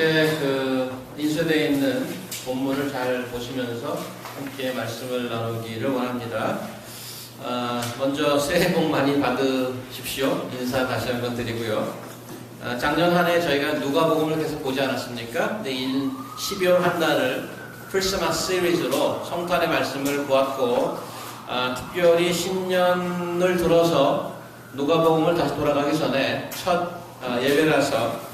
함께 인쇄되어 있는 본문을 잘 보시면서 함께 말씀을 나누기를 원합니다. 먼저 새해 복 많이 받으십시오. 인사 다시 한번 드리고요. 작년 한 해 저희가 누가복음을 계속 보지 않았습니까? 내일 12월 한 달을 크리스마스 시리즈로 성탄의 말씀을 보았고, 특별히 신년을 들어서 누가복음을 다시 돌아가기 전에 첫 예배라서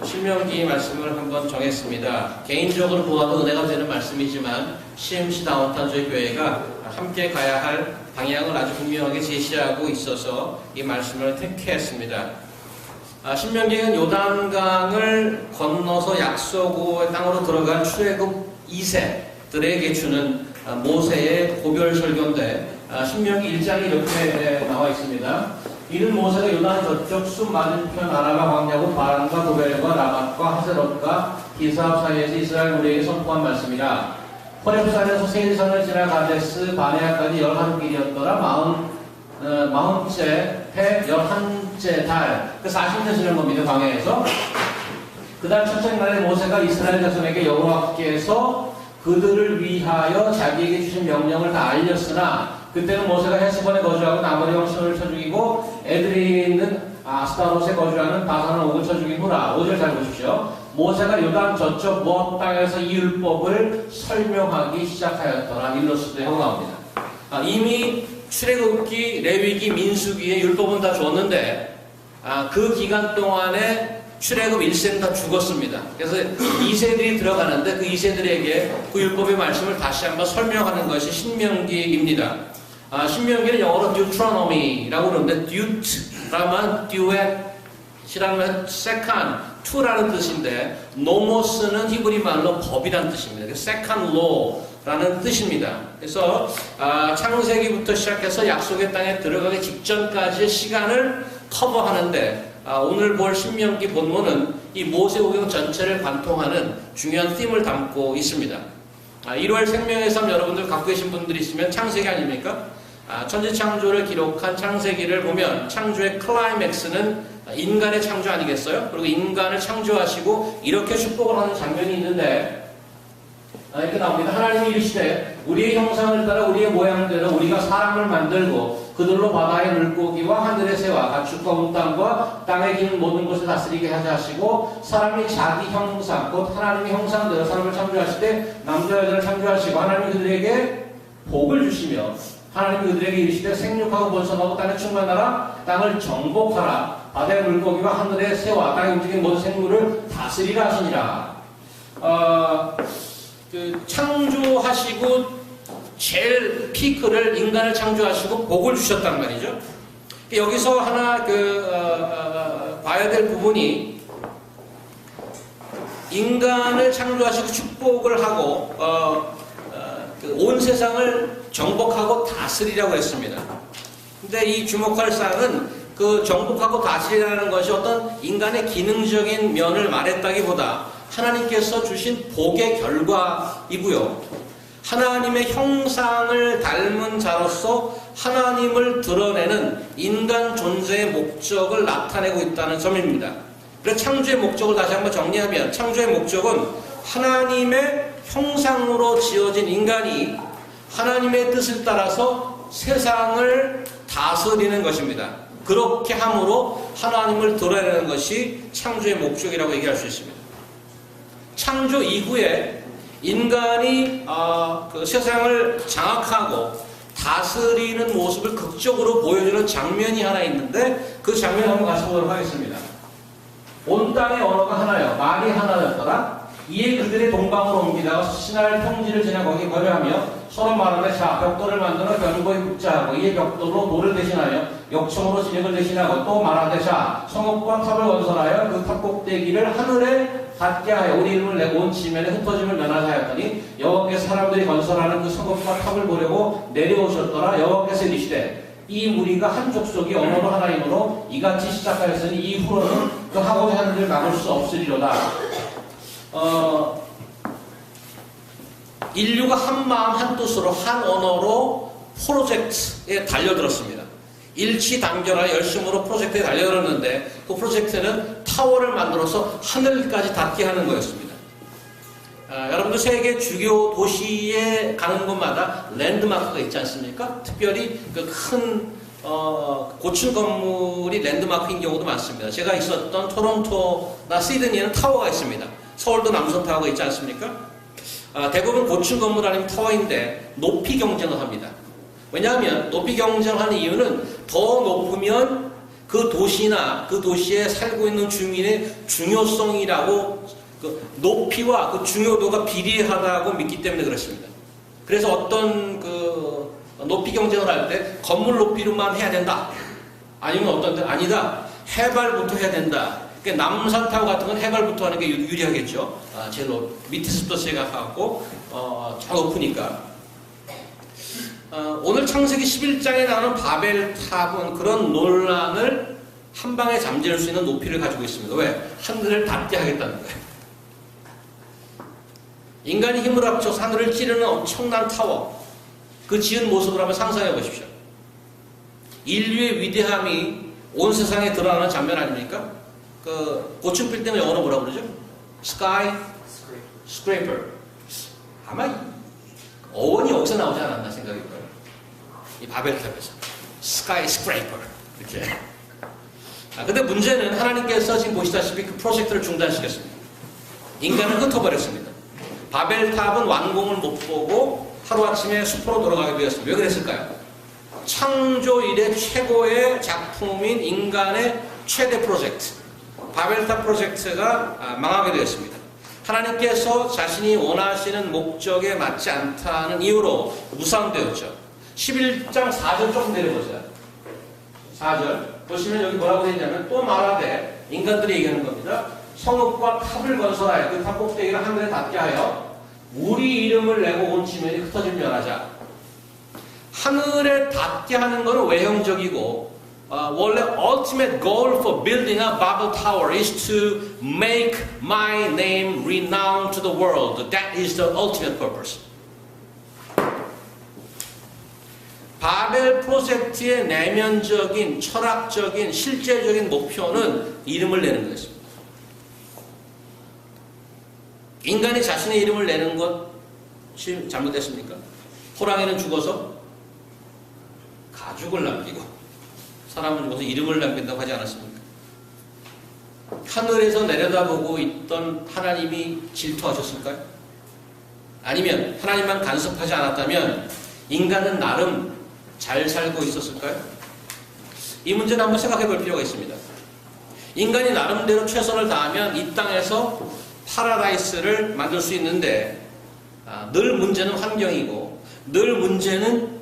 신명기 말씀을 한번 정했습니다. 개인적으로 보아도 은혜가 되는 말씀이지만 CMC 다운타운 저희 교회가 함께 가야 할 방향을 아주 분명하게 제시하고 있어서 이 말씀을 택했습니다. 신명기는 요단강을 건너서 약속의 땅으로 들어간 출애굽 2세들에게 주는 모세의 고별 설교인데, 신명기 1장이 이렇게 나와 있습니다. 이는 모세가 요단 저쪽 숲 맞은편 아라바 광야고 바란과 도벨과 라맛과 하세롯과 기사합 사이에서 이스라엘 무리에게 선포한 말씀이라. 호렙산에서 세일산을 지나 가데스 바네아까지 11길이었더라. 마흔째 해 11째 달, 40년 지난 겁니다. 광야에서. 그달 첫째 날에 모세가 이스라엘 자손에게 여호와께서 그들을 위하여 자기에게 주신 명령을 다 알렸으나, 그때는 모세가 헤스본에 거주하고 나머리 왕신을 쳐 죽이고 애들이 있는 아스타롯에 거주하는 바산을 옥을 쳐 죽인 후라. 5절 잘 보십시오. 모세가 요단 저쪽 모압 땅에서 이 율법을 설명하기 시작하였더라. 일러스도 하고 나옵니다. 이미 출애굽기, 레위기, 민수기에 율법은 다 줬는데, 그 기간 동안에 출애굽 1세는 다 죽었습니다. 그래서 2세들이 들어가는데 그 2세들에게 그 율법의 말씀을 다시 한번 설명하는 것이 신명기입니다. 신명기는 영어로 Deuteronomy라고 그러는데, Deut라면 Duet이라면 Second, Two라는 뜻인데, Nomos는 히브리 말로 법이라는 뜻입니다. Second Law라는 뜻입니다. 그래서 창세기부터 시작해서 약속의 땅에 들어가기 직전까지의 시간을 커버하는데, 오늘 볼 신명기 본문은 이 모세오경 전체를 관통하는 중요한 팀을 담고 있습니다. 1월 생명의 삶 여러분들 갖고 계신 분들이 있으면 창세기 아닙니까? 천지창조를 기록한 창세기를 보면 창조의 클라이맥스는 인간의 창조 아니겠어요? 그리고 인간을 창조하시고 이렇게 축복을 하는 장면이 있는데, 이렇게 나옵니다. 하나님이 이르시되 우리의 형상을 따라 우리의 모양대로 우리가 사람을 만들고 그들로 바다의 물고기와 하늘의 새와 가축과 온 땅과 땅에 기는 모든 것을 다스리게 하자 하시고, 사람이 자기 형상 곧 하나님의 형상대로 사람을 창조하실 때 남자 여자를 창조하시고, 하나님이 그들에게 복을 주시며 하나님이 그들에게 이르시되 생육하고 번성하고 땅에 충만하라. 땅을 정복하라. 바다의 물고기와 하늘의 새와 땅에 움직이는 모든 생물을 다스리라 하시니라. 창조하시고 제일 피크를 인간을 창조하시고 복을 주셨단 말이죠. 여기서 하나 봐야 될 부분이, 인간을 창조하시고 축복을 하고 온 세상을 정복하고 다스리라고 했습니다. 근데 이 주목할 사항은 그 정복하고 다스리라는 것이 어떤 인간의 기능적인 면을 말했다기보다 하나님께서 주신 복의 결과이고요. 하나님의 형상을 닮은 자로서 하나님을 드러내는 인간 존재의 목적을 나타내고 있다는 점입니다. 그래서 창조의 목적을 다시 한번 정리하면, 창조의 목적은 하나님의 형상으로 지어진 인간이 하나님의 뜻을 따라서 세상을 다스리는 것입니다. 그렇게 함으로 하나님을 드러내는 것이 창조의 목적이라고 얘기할 수 있습니다. 창조 이후에 인간이 세상을 장악하고 다스리는 모습을 극적으로 보여주는 장면이 하나 있는데, 그 장면 한번 같이 보도록 하겠습니다. 온 땅의 언어가 하나여 말이 하나였더라. 이에 그들의 동방으로 옮기다가 시날 평지를 지나 거기 거류하며 서로 말하되, 자 벽돌을 만들어 견고히 굽자하고, 이에 벽돌로 돌을 대신하여 역청으로 진흙을 대신하고, 또 말하되, 자 성읍과 탑을 건설하여 그 탑 꼭대기를 하늘에 닿게 하여 우리 이름을 내고 온 지면에 흩어짐을 면하자 하였더니, 여호와께서 사람들이 건설하는 그 성읍과 탑을 보려고 내려오셨더라. 여호와께서 이르시되 이 무리가 한 족속이 언어로 하나이므로 이같이 시작하였으니 이후로는 그 하고자 하는 일을 막을 수 없으리로다. 인류가 한 마음 한 뜻으로 한 언어로 프로젝트에 달려들었습니다. 일치단결하여 열심으로 프로젝트에 달려들었는데, 그 프로젝트는 타워를 만들어서 하늘까지 닿게 하는 거였습니다. 여러분들 세계 주요 도시에 가는 곳마다 랜드마크가 있지 않습니까? 특별히 그 큰 고층 건물이 랜드마크인 경우도 많습니다. 제가 있었던 토론토나 시드니에는 타워가 있습니다. 서울도 남선 타워가 있지 않습니까? 대부분 고층 건물 아니면 타워인데 높이 경쟁을 합니다. 왜냐하면 높이 경쟁하는 이유는 더 높으면 그 도시나 그 도시에 살고 있는 주민의 중요성이라고 그 높이와 그 중요도가 비례하다고 믿기 때문에 그렇습니다. 그래서 어떤 그 높이 경쟁을 할 때 건물 높이로만 해야 된다. 아니면 어떤 데 아니다. 해발부터 해야 된다. 그러니까 남산타워 같은 건 해발부터 하는 게 유리하겠죠. 제일 밑에서부터 생각하고 저 높으니까. 오늘 창세기 11장에 나오는 바벨탑은 그런 논란을 한 방에 잠재울 수 있는 높이를 가지고 있습니다. 왜? 하늘을 닿게 하겠다는 거예요. 인간이 힘을 합쳐서 하늘을 찌르는 엄청난 타워. 그 지은 모습을 한번 상상해 보십시오. 인류의 위대함이 온 세상에 드러나는 장면 아닙니까? 그 고층 빌딩을 영어로 뭐라고 그러죠? Sky Scraper. 아마 어원이 여기서 나오지 않았나 생각이 들어요. 이 바벨탑에서 Sky Scraper 이렇게. 근데 문제는 하나님께서 지금 보시다시피 그 프로젝트를 중단시켰습니다. 인간을 흩어버렸습니다. 바벨탑은 완공을 못 보고 하루아침에 숲으로 돌아가게 되었습니다. 왜 그랬을까요? 창조 이래 최고의 작품인 인간의 최대 프로젝트 바벨탑 프로젝트가 망하게 되었습니다. 하나님께서 자신이 원하시는 목적에 맞지 않다는 이유로 무산되었죠. 11장 4절 조금 내려보세요. 4절 보시면 여기 뭐라고 되어 있냐면 또 말하되 인간들이 얘기하는 겁니다. 성읍과 탑을 건설하여 그 탑 꼭대기를 하늘에 닿게 하여 우리 이름을 내고 온 지면이 흩어질 멸하자. 하늘에 닿게 하는 것은 외형적이고 원래 ultimate goal for building a Babel tower is to make my name renowned to the world. That is the ultimate purpose. 바벨 프로젝트의 내면적인 철학적인 실제적인 목표는 이름을 내는 것입니다. 인간이 자신의 이름을 내는 것이 잘못됐습니까? 호랑이는 죽어서 가죽을 남기고 사람은 죽어서 이름을 남긴다고 하지 않았습니까? 하늘에서 내려다보고 있던 하나님이 질투하셨을까요? 아니면 하나님만 간섭하지 않았다면 인간은 나름 잘 살고 있었을까요? 이 문제는 한번 생각해 볼 필요가 있습니다. 인간이 나름대로 최선을 다하면 이 땅에서 파라다이스를 만들 수 있는데 늘 문제는 환경이고 늘 문제는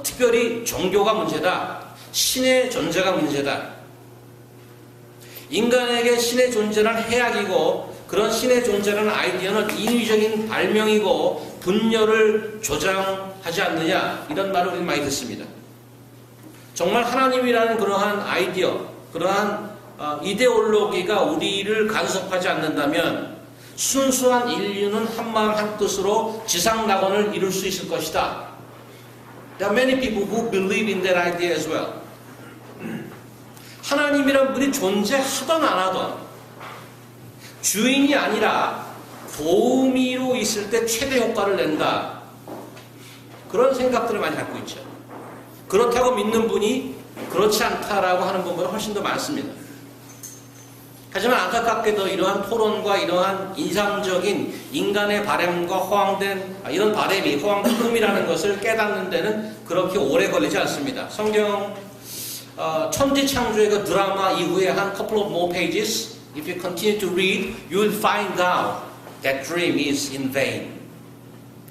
특별히 종교가 문제다. 신의 존재가 문제다. 인간에게 신의 존재란 해악이고 그런 신의 존재라는 아이디어는 인위적인 발명이고 분열을 조장하지 않느냐 이런 말을 우리 많이 듣습니다. 정말 하나님이라는 그러한 아이디어 그러한 이데올로기가 우리를 간섭하지 않는다면 순수한 인류는 한마음 한뜻으로 지상낙원을 이룰 수 있을 것이다. There are many people who believe in that idea as well. 하나님이란 분이 존재하던 안 하던 주인이 아니라 도우미로 있을 때 최대 효과를 낸다. 그런 생각들을 많이 갖고 있죠. 그렇다고 믿는 분이 그렇지 않다라고 하는 분보다 훨씬 더 많습니다. 하지만 안타깝게도 이러한 토론과 이러한 인상적인 인간의 바램과 허황된 이런 바램이 허황된 꿈이라는 것을 깨닫는 데는 그렇게 오래 걸리지 않습니다. 성경 천지창조의 그 드라마 이후에 한 couple of more pages, if you continue to read, you will find out that dream is in vain.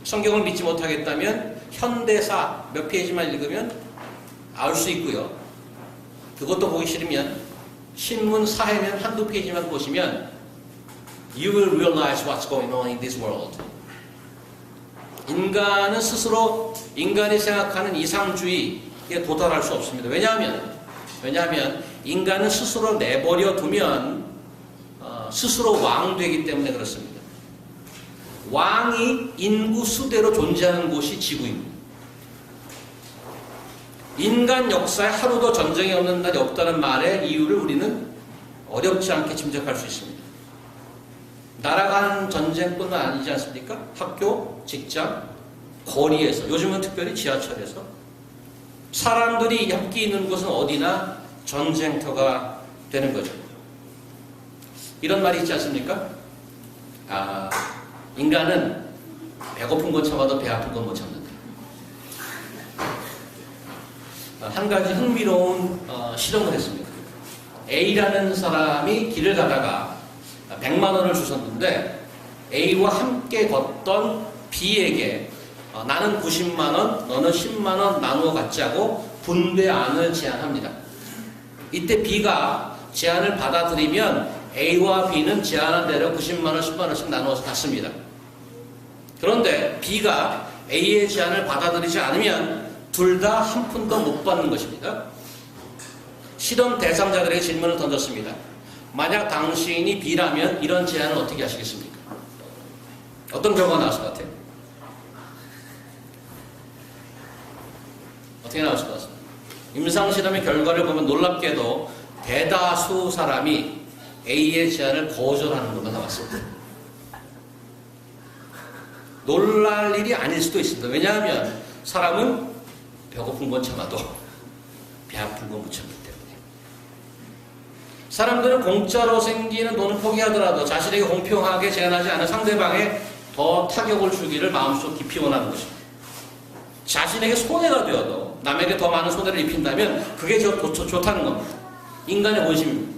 성경을 믿지 못하겠다면 현대사 몇 페이지만 읽으면 알 수 있고요. 그것도 보기 싫으면 신문 사회면 한두 페이지만 보시면 You will realize what's going on in this world. 인간은 스스로 인간이 생각하는 이상주의에 도달할 수 없습니다. 왜냐하면 인간은 스스로 내버려 두면 스스로 왕 되기 때문에 그렇습니다. 왕이 인구 수대로 존재하는 곳이 지구입니다. 인간 역사에 하루도 전쟁이 없는 날이 없다는 말의 이유를 우리는 어렵지 않게 짐작할 수 있습니다. 나라간 전쟁뿐만 아니지 않습니까? 학교, 직장, 거리에서, 요즘은 특별히 지하철에서 사람들이 함께 있는 곳은 어디나 전쟁터가 되는 거죠. 이런 말이 있지 않습니까? 인간은 배고픈 건 참아도 배 아픈 건 못 참는다. 한 가지 흥미로운 실험을 했습니다. A라는 사람이 길을 가다가 100만 원을 주셨는데 A와 함께 걷던 B에게 나는 90만 원, 너는 10만 원 나누어 갖자고 분배안을 제안합니다. 이때 B가 제안을 받아들이면 A와 B는 제안한 대로 90만 원, 10만 원씩 나누어서 갖습니다. 그런데 B가 A의 제안을 받아들이지 않으면 둘 다 한 푼도 못 받는 것입니다. 실험 대상자들에게 질문을 던졌습니다. 만약 당신이 B라면 이런 제안을 어떻게 하시겠습니까? 어떤 결과가 나왔을 것 같아요? 어떻게 나왔을 것 같습니다? 임상실험의 결과를 보면 놀랍게도 대다수 사람이 A의 제안을 거절하는 걸로 나왔습니다. 놀랄 일이 아닐 수도 있습니다. 왜냐하면 사람은 배고픈 건 참아도 배 아픈 건 못 참기 때문에. 사람들은 공짜로 생기는 돈을 포기하더라도 자신에게 공평하게 제한하지 않은 상대방에 더 타격을 주기를 마음속 깊이 원하는 것입니다. 자신에게 손해가 되어도 남에게 더 많은 손해를 입힌다면 그게 좋다는 겁니다. 인간의 본심입니다.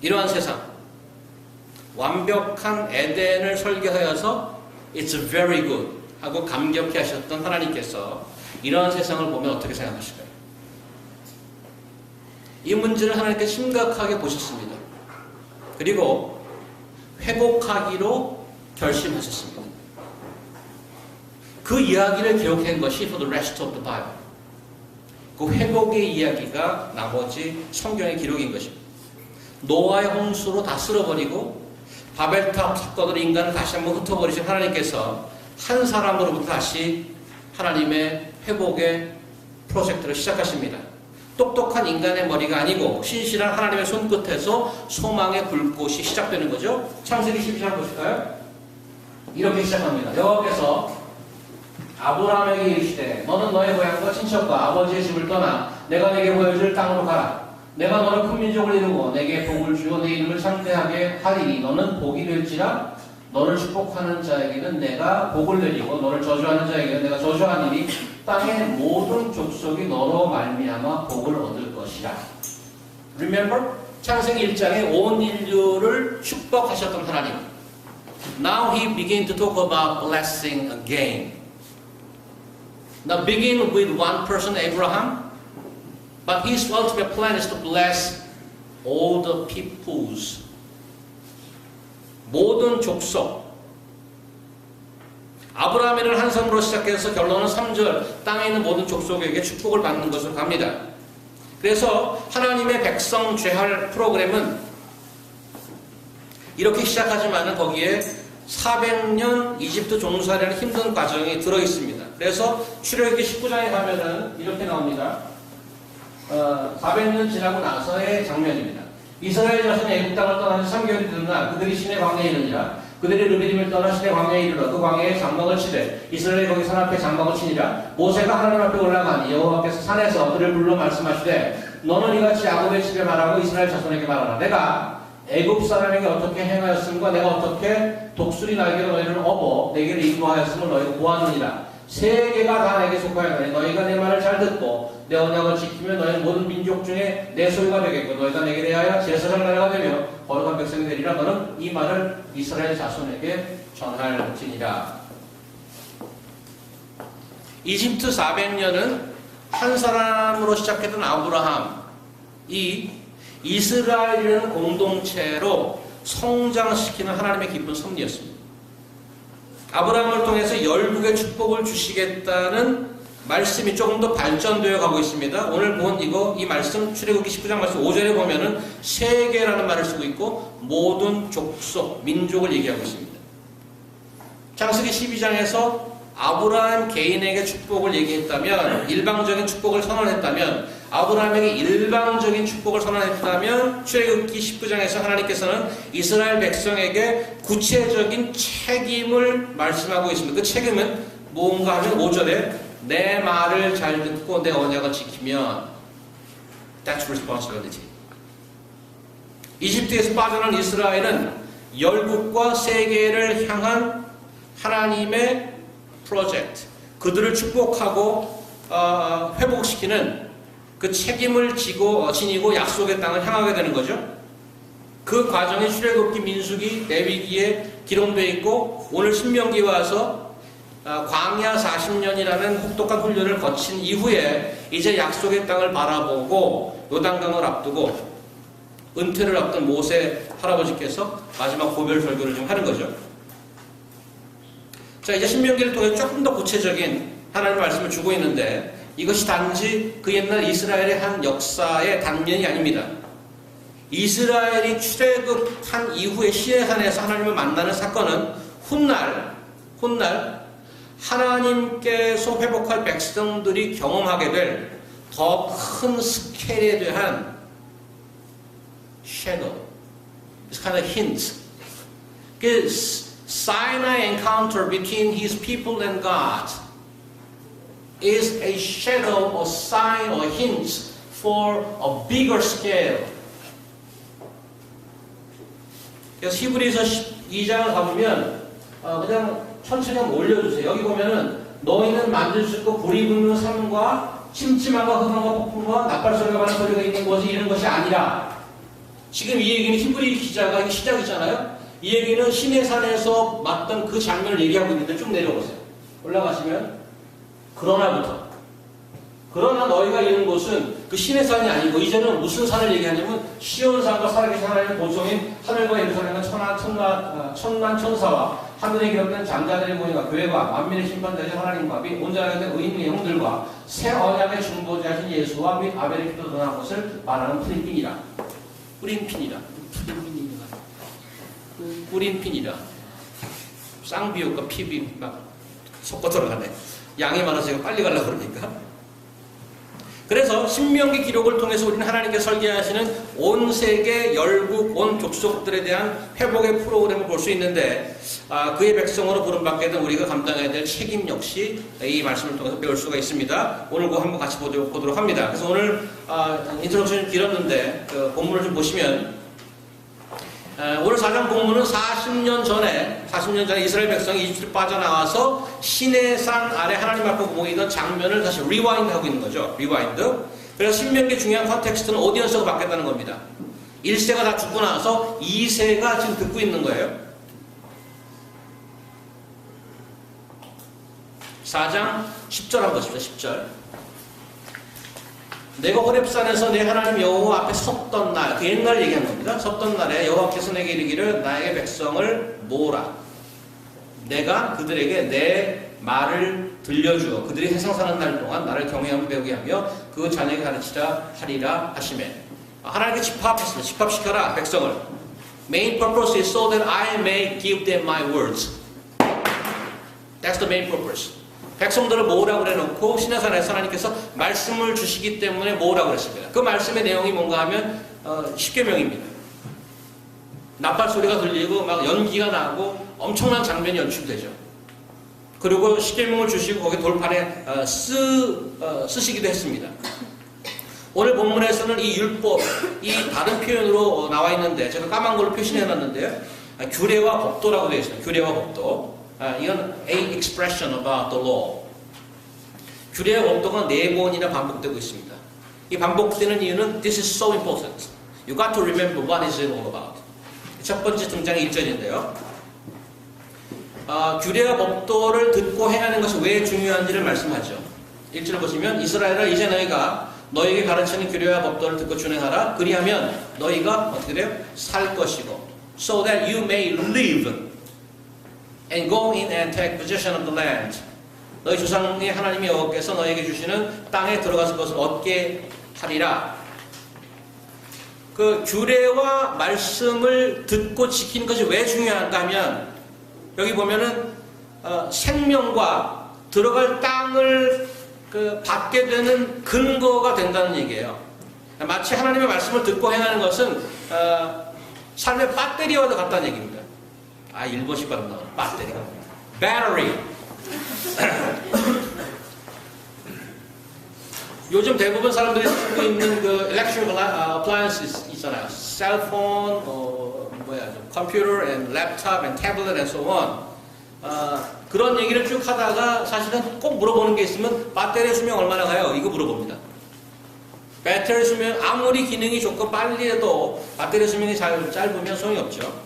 이러한 세상, 완벽한 에덴을 설계하여서 It's very good 하고 감격해 하셨던 하나님께서 이러한 세상을 보면 어떻게 생각하실까요? 이 문제를 하나님께 심각하게 보셨습니다. 그리고 회복하기로 결심하셨습니다. 그 이야기를 기록한 것이 For the rest of the Bible. 그 회복의 이야기가 나머지 성경의 기록인 것입니다. 노아의 홍수로 다 쓸어버리고 바벨탑 사건으로 인간을 다시 한번 흩어버리신 하나님께서 한 사람으로부터 다시 하나님의 회복의 프로젝트를 시작하십니다. 똑똑한 인간의 머리가 아니고 신실한 하나님의 손끝에서 소망의 불꽃이 시작되는 거죠. 창세기 12장 보실까요? 이렇게 시작합니다. 여호와께서 아브라함에게 이르시되 너는 너의 고향과 친척과 아버지의 집을 떠나 내가 내게 보여줄 땅으로 가라. 내가 너를 큰 민족을 이루고 내게 복을 주어 내 이름을 창대하게 하리니 너는 복이 될지라. 너를 축복하는 자에게는 내가 복을 내리고 너를 저주하는 자에게는 내가 저주하니니 땅의 모든 족속이 너로 말미암아 복을 얻을 것이라. Remember? 창세기 1장에 온 인류를 축복하셨던 하나님. Now he begins to talk about blessing again. Now begin with one person, Abraham, but his ultimate plan is to bless all the peoples. 모든 족속. 아브라함이라는 한 성으로 시작해서 결론은 3절 땅에 있는 모든 족속에게 축복을 받는 것으로 갑니다. 그래서 하나님의 백성 죄할 프로그램은 이렇게 시작하지만 거기에 400년 이집트 종살이라는 힘든 과정이 들어있습니다. 그래서 출애굽기 19장에 가면은 이렇게 나옵니다. 400년 지나고 나서의 장면입니다. 이스라엘 자손이 애굽 땅을 떠난 지 3개월이 되는 날 그들이 시내 광야에 이르니라. 그들이 르비딤을 떠나 시내 광야에 이르러 그 광야에 장막을 치되 이스라엘이 거기 산 앞에 장막을 치니라. 모세가 하나님 앞에 올라가니 여호와께서 산에서 그를 불러 말씀하시되 너는 이같이 야곱의 집에 말하고 이스라엘 자손에게 말하라. 내가 애굽 사람에게 어떻게 행하였음과 내가 어떻게 독수리 날개로 너희를 업어 내게를 인도하였음을 너희가 보았느니라. 세계가 다 내게 속하였느니 너희가 내 말을 잘 듣고 내 언약을 지키면 너희는 모든 민족 중에 내 소유가 되겠고 너희가 내게 대하여 제사장 나라가 되며 거룩한 백성이 되리라. 너는 이 말을 이스라엘 자손에게 전할지니라. 이집트 400년은 한 사람으로 시작했던 아브라함이 이스라엘이라는 공동체로 성장시키는 하나님의 기쁜 섭리였습니다. 아브라함을 통해서 12개의 축복을 주시겠다는 말씀이 조금 더 발전되어 가고 있습니다. 오늘 본 이 말씀 출애굽기 19장 말씀 5절에 보면은 세계라는 말을 쓰고 있고 모든 족속, 민족을 얘기하고 있습니다. 창세기 12장에서 아브라함 개인에게 축복을 얘기했다면 일방적인 축복을 선언했다면 아브라함에게 일방적인 축복을 선언했다면 출애굽기 19장에서 하나님께서는 이스라엘 백성에게 구체적인 책임을 말씀하고 있습니다. 그 책임은 뭔가 하면 5절에 내 말을 잘 듣고 내 언약을 지키면 That's responsibility. 이집트에서 빠져나온 이스라엘은 열국과 세계를 향한 하나님의 프로젝트, 그들을 축복하고 회복시키는 그 책임을 지니고 약속의 땅을 향하게 되는 거죠. 그 과정이 출애굽기, 민수기, 레위기에 기록되어 있고 오늘 신명기에 와서 광야 40년이라는 혹독한 훈련을 거친 이후에 이제 약속의 땅을 바라보고 요단강을 앞두고 은퇴를 앞둔 모세 할아버지께서 마지막 고별 설교를 좀 하는 거죠. 자, 이제 신명기를 통해 조금 더 구체적인 하나님의 말씀을 주고 있는데 이것이 단지 그 옛날 이스라엘의 한 역사의 단면이 아닙니다. 이스라엘이 출애굽한 이후에 시내산에서 하나님을 만나는 사건은 훗날 하나님께서 회복할 백성들이 경험하게 될 더 큰 스케일에 대한 shadow. It's kind of hint. 그 Sinai encounter between his people and God is a shadow, a sign, or hint for a bigger scale. 그래서 히브리서 2장을 가보면 그냥 천천히 한번 올려주세요. 여기 보면은 너희는 만질 수 있고 불이 붙는 삶과 침침함과 흑암과 폭풍과 나팔소리가 많은 소리가 있는 것이 이런 것이 아니라 지금 이 얘기는 히브리 기자가 이게 시작이잖아요. 이 얘기는 시내산에서 맞던 그 장면을 얘기하고 있는데 쭉 내려오세요. 올라가시면 그러나 너희가 이런 곳은 그 시내산이 아니고 이제는 무슨 산을 얘기하냐면 시온산과 살아계신 하나님의 보성인 하늘과 예루살렘은 천만 천사와 하늘에 기록된 장자들의 모임과 교회와 만민의 심판자이신 하나님과 및 온전하게 된 의인의 영들과 새 언약의 중보자이신 예수와 및 아벨의 피도 드러난 것을 말하는 뿌린 핀이라 쌍비옷과 피비 막 섞어 들어가네. 양이 많아서 제가 빨리 가려고 그러니까. 그래서 신명기 기록을 통해서 우리는 하나님께 설계하시는 온 세계 열국, 온 족속들에 대한 회복의 프로그램을 볼 수 있는데 그의 백성으로 부름받게 된 우리가 감당해야 될 책임 역시 이 말씀을 통해서 배울 수가 있습니다. 오늘 그거 한번 같이 보도록 합니다. 그래서 오늘 인트로덕션이 길었는데 그 본문을 좀 보시면 오늘 4장 본문은 40년 전에 이스라엘 백성이 이집트를 빠져나와서 시내산 아래 하나님 앞에 모이던 장면을 다시 리와인드하고 있는 거죠. 리와인드. 그래서 신명기의 중요한 컨텍스트는 오디언스가 바뀌었다는 겁니다. 1세가 다 죽고 나서 2세가 지금 듣고 있는 거예요. 4장 10절 한번 보십시오. 10절. 내가 호렙산에서 내 하나님 여호와 앞에 섰던 날, 그 옛날 얘기한 겁니다. 섰던 날에 여호와께서 내게 이르기를 나에게 백성을 모으라. 내가 그들에게 내 말을 들려주어 그들이 세상 사는 날 동안 나를 경외하며 배우게 하며 그 자녀에게 가르치라 하리라 하시매. 하나님께 집합했습니다. 집합시켜라 백성을. Main purpose is so that I may give them my words. That's the main purpose. 백성들을 모으라고 그래놓고 시내산에서 하나님께서 말씀을 주시기 때문에 모으라고 그랬습니다. 그 말씀의 내용이 뭔가 하면 10계명입니다. 나팔 소리가 들리고 막 연기가 나고 엄청난 장면이 연출되죠. 그리고 10계명을 주시고 거기 돌판에 쓰시기도 했습니다. 오늘 본문에서는 이 율법, 이 다른 표현으로 나와 있는데 제가 까만 걸로 표시해놨는데요. 규례와 법도라고 되어 있습니다. 규례와 법도. 이건 a expression about the law. 규례와 법도가 4번이나 반복되고 있습니다. 이 반복되는 이유는 this is so important. You got to remember what is it all about. 첫 번째 등장의 1절인데요. 규례와 법도를 듣고 행하는 것이 왜 중요한지를 말씀하죠. 1절 보시면 이스라엘아 이제 너희가 너희에게 가르치는 규례와 법도를 듣고 준행하라. 그리하면 너희가 어떻게 돼요? 살 것이고 so that you may live and go in and take possession of the land. 너희 조상의 하나님의 여호와께서 너희에게 주시는 땅에 들어가서 그것을 얻게 하리라. 그 규례와 말씀을 듣고 지키는 것이 왜 중요한가 하면 여기 보면은 생명과 들어갈 땅을 받게 되는 근거가 된다는 얘기예요. 마치 하나님의 말씀을 듣고 행하는 것은 삶의 배터리와도 같다는 얘기입니다. 일본식 발음 나오네. 배터리가. battery. 요즘 대부분 사람들이 쓰고 있는 그 electrical appliances 있잖아요. 셀폰, 컴퓨터, and 랩탑, and 태블릿, and so on. 그런 얘기를 쭉 하다가 사실은 꼭 물어보는 게 있으면 배터리 수명 얼마나 가요? 이거 물어봅니다. 배터리 수명 아무리 기능이 좋고 빨리 해도 배터리 수명이 짧으면 소용이 없죠.